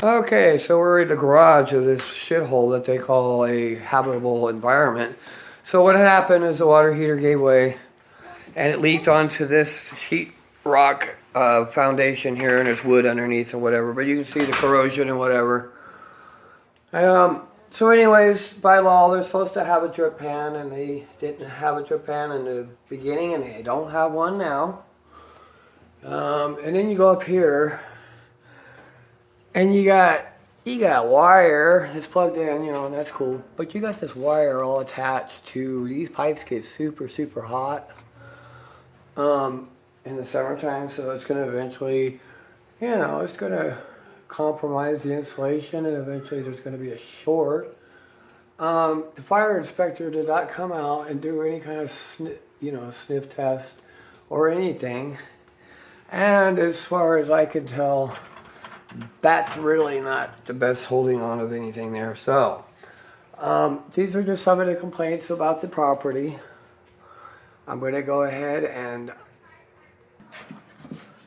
Okay, so we're in the garage of this shithole that they call a habitable environment. So what happened is the water heater gave way and it leaked onto this sheet rock foundation here, and there's wood underneath or whatever, but you can see the corrosion and whatever. So anyways, by law, they're supposed to have a drip pan, and they didn't have a drip pan in the beginning, and they don't have one now. And then you go up here, and you got wire that's plugged in, you know, and that's cool. But you got this wire all attached to, these pipes get super, super hot in the summertime, so it's going to eventually, you know, it's going to compromise the insulation, and eventually there's going to be a short. The fire inspector did not come out and do any kind of sniff test or anything, and as far as I can tell, that's really not the best holding on of anything there. So these are just some of the complaints about the property. I'm going to go ahead and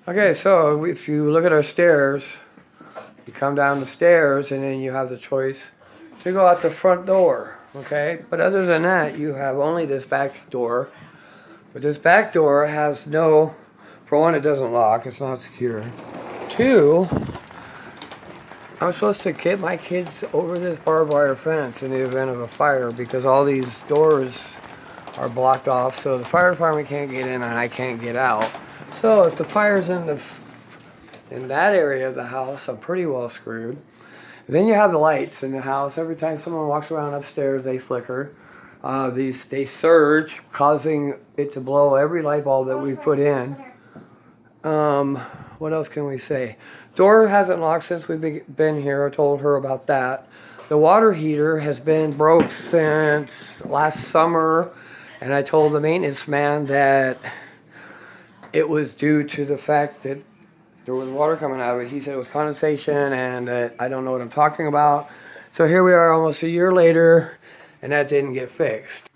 okay, so if you look at our stairs, you come down the stairs and then you have the choice to go out the front door, okay? But other than that, you have only this back door. But this back door has no, for one, it doesn't lock, it's not secure. Two, I'm supposed to get my kids over this barbed wire fence in the event of a fire because all these doors are blocked off, so the fire department can't get in and I can't get out. So if the fire's in that area of the house, I'm pretty well screwed. Then you have the lights in the house. Every time someone walks around upstairs, they flicker. They surge, causing it to blow every light bulb that we put in. What else can we say? Door hasn't locked since we've been here. I told her about that. The water heater has been broke since last summer, and I told the maintenance man that it was due to the fact that there was water coming out of it. He said it was condensation, and I don't know what I'm talking about. So here we are almost a year later, and that didn't get fixed.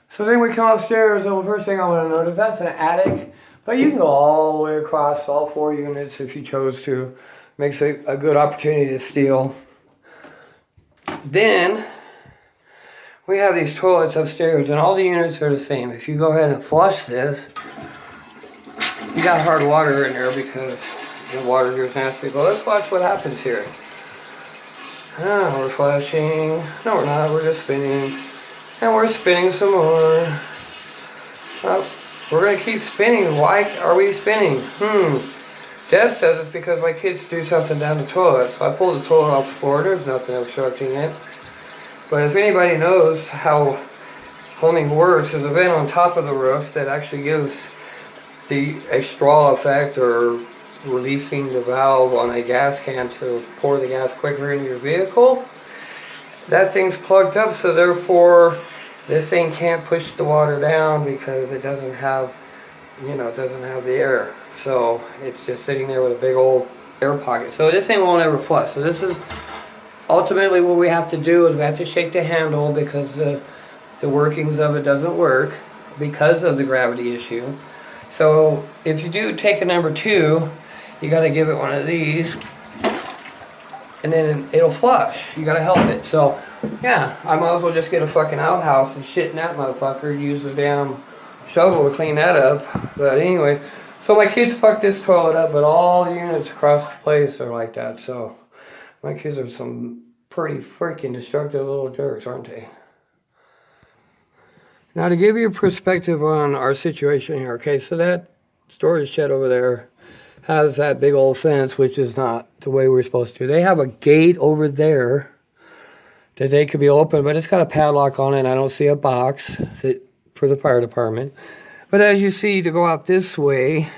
So then we come upstairs, and the first thing I want to notice, that's an attic. But you can go all the way across all 4 units if you chose to. Makes it a good opportunity to steal. Then we have these toilets upstairs, and all the units are the same. If you go ahead and flush this, you got hard water in there because the water here is nasty. But let's watch what happens here. We're flushing. No, we're not. We're just spinning. And we're spinning some more. We're going to keep spinning. Why are we spinning? Dad says it's because my kids do something down the toilet. So I pulled the toilet off the floor. There's nothing obstructing it. But if anybody knows how plumbing works, there's a vent on top of the roof that actually gives a straw effect, or releasing the valve on a gas can to pour the gas quicker into your vehicle. That thing's plugged up, so therefore this thing can't push the water down because it doesn't have, the air. So it's just sitting there with a big old air pocket. So this thing won't ever flush. So this is ultimately what we have to do, is we have to shake the handle because the workings of it doesn't work because of the gravity issue. So if you do take a number 2, you got to give it one of these, and then it'll flush. You got to help it. So yeah, I might as well just get a fucking outhouse and shit in that motherfucker and use the damn shovel to clean that up. But anyway, so my kids fucked this toilet up, but all the units across the place are like that. So my kids are some pretty freaking destructive little jerks, aren't they? Now to give you a perspective on our situation here, okay, so that storage shed over there has that big old fence, which is not the way we're supposed to. They have a gate over there that they could be open, but it's got a padlock on it, and I don't see a box for the fire department. But as you see, to go out this way,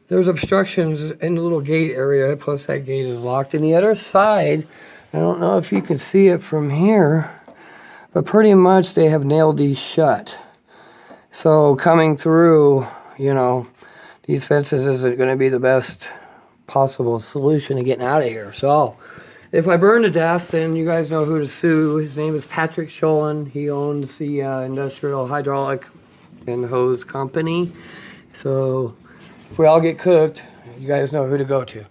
there's obstructions in the little gate area, plus that gate is locked. And the other side, I don't know if you can see it from here, but pretty much they have nailed these shut. So coming through, these fences isn't going to be the best possible solution to getting out of here. So if I burn to death, then you guys know who to sue. His name is Patrick Sholin. He owns the Industrial Hydraulic and Hose Company. So if we all get cooked, you guys know who to go to.